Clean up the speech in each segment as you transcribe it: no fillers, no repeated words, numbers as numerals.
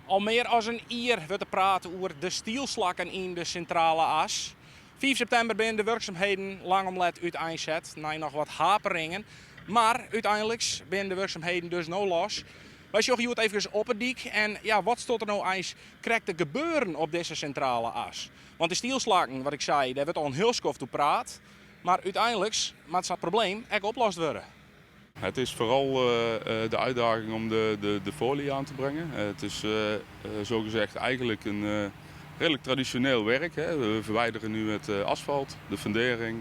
Al meer dan een uur wordt er praten over de stielslakken in de centrale as. 5 september ben de werkzaamheden langomlet uiteenzet, na nog wat haperingen. Maar uiteindelijk ben de werkzaamheden dus nou los. Wij zoeken het even op het dik en ja, wat stond er nou eens krijgt te gebeuren op deze centrale as? Want de stielslakken, wat ik zei, daar wordt al een heel skof toe praat. Maar uiteindelijk moet dat probleem echt opgelost worden. Het is vooral de uitdaging om de folie aan te brengen. Het is zogezegd eigenlijk een redelijk traditioneel werk. Hè. We verwijderen nu het asfalt, de fundering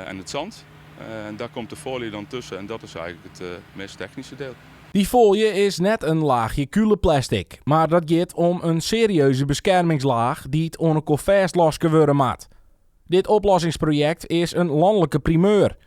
en het zand. En daar komt de folie dan tussen en dat is eigenlijk het meest technische deel. Die folie is net een laagje kuulenplastic, maar dat gaat om een serieuze beschermingslaag die het onder vast los worden moet. Dit oplossingsproject is een landelijke primeur.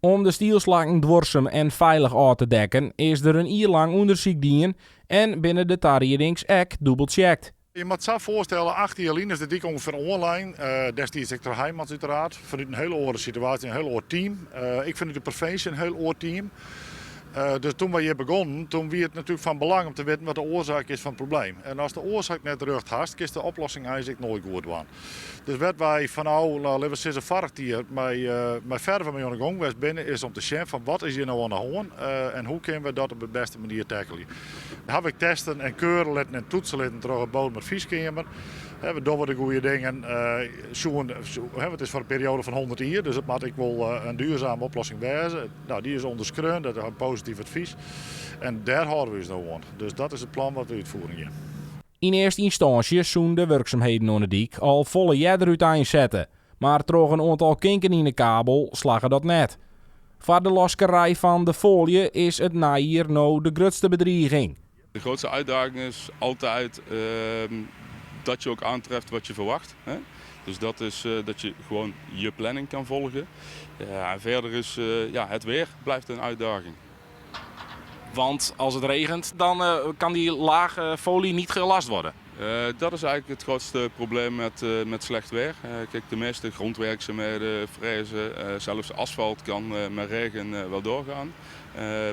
Om de stielslakken dwarsem en veilig aan te dekken is er een jaar lang onderzoek gedaan en binnen de tarriedings ook dubbelcheckt. Je moet zo voorstellen, 18 jaar is de dik ongeveer online. Destijds ik er Heijmans uiteraard. Vanuit een hele andere situatie, een heel ander team. Ik vanuit de provincie een heel ander team. Dus toen we hier begonnen, toen was het natuurlijk van belang om te weten wat de oorzaak is van het probleem. En als de oorzaak net terug hast, is de oplossing eigenlijk nooit goed worden. Dus wat wij van laten we zeggen, varkt hier, met verder van mijn gang was binnen, is om te zien van wat is hier nou aan de hand en hoe kunnen we dat op de beste manier tackelen. Dan heb ik testen en keuren laten en toetsen laten terug op boven met Vieskamer. We doen de goede dingen. Het is voor een periode van 100 jaar, dus het moet ik wel een duurzame oplossing wezen. Nou, die is ondersteund, dat is een positief advies. En daar houden we ons nou aan. Dus dat is het plan wat we uitvoeren hier. In eerste instantie zoen de werkzaamheden onder de dik al volle jaar eruit aanzetten. Maar door een aantal kinken in de kabel slagen dat net. Voor de loskerij van de folie is het najaar nou de grootste bedreiging. De grootste uitdaging is altijd dat je ook aantreft wat je verwacht. Hè? Dus dat is dat je gewoon je planning kan volgen. En verder is het weer blijft een uitdaging. Want als het regent, dan kan die lage folie niet gelast worden. Dat is eigenlijk het grootste probleem met slecht weer. Kijk, de meeste grondwerkzaamheden, frezen, zelfs asfalt kan met regen wel doorgaan.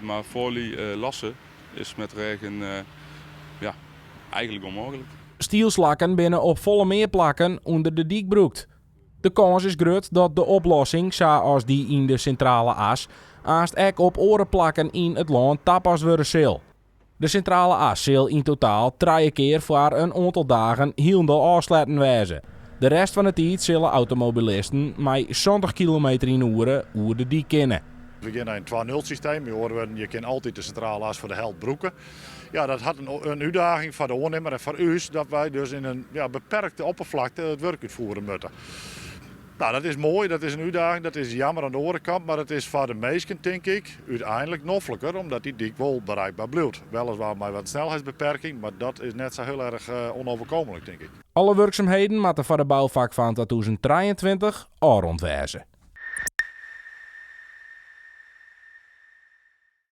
Maar folie lassen is met regen eigenlijk onmogelijk. Stielslakken binnen op volle meerplakken onder de dik broekt. De kans is groot dat de oplossing, zoals die in de centrale as, aast ek op orenplakken in het land tapas worden zal. De centrale as zal in totaal 3 keer voor een aantal dagen helemaal afsluiten wezen. De rest van de tijd zullen automobilisten met 70 km in uur over de dik kennen. We beginnen een 2-0 systeem. Je kan altijd de centrale as voor de helft broeken. Ja, dat had een uitdaging voor de ondernemer en voor ons dat wij dus in een beperkte oppervlakte het werk uitvoeren moeten. Nou, dat is mooi, dat is een uitdaging, dat is jammer aan de andere kant, maar het is voor de meesten, denk ik, uiteindelijk noffelijker, omdat die dik wel bereikbaar blijft. Weliswaar met wat snelheidsbeperking, maar dat is net zo heel erg onoverkomelijk, denk ik. Alle werkzaamheden moeten voor de bouwvak van 2023 al rondwezen.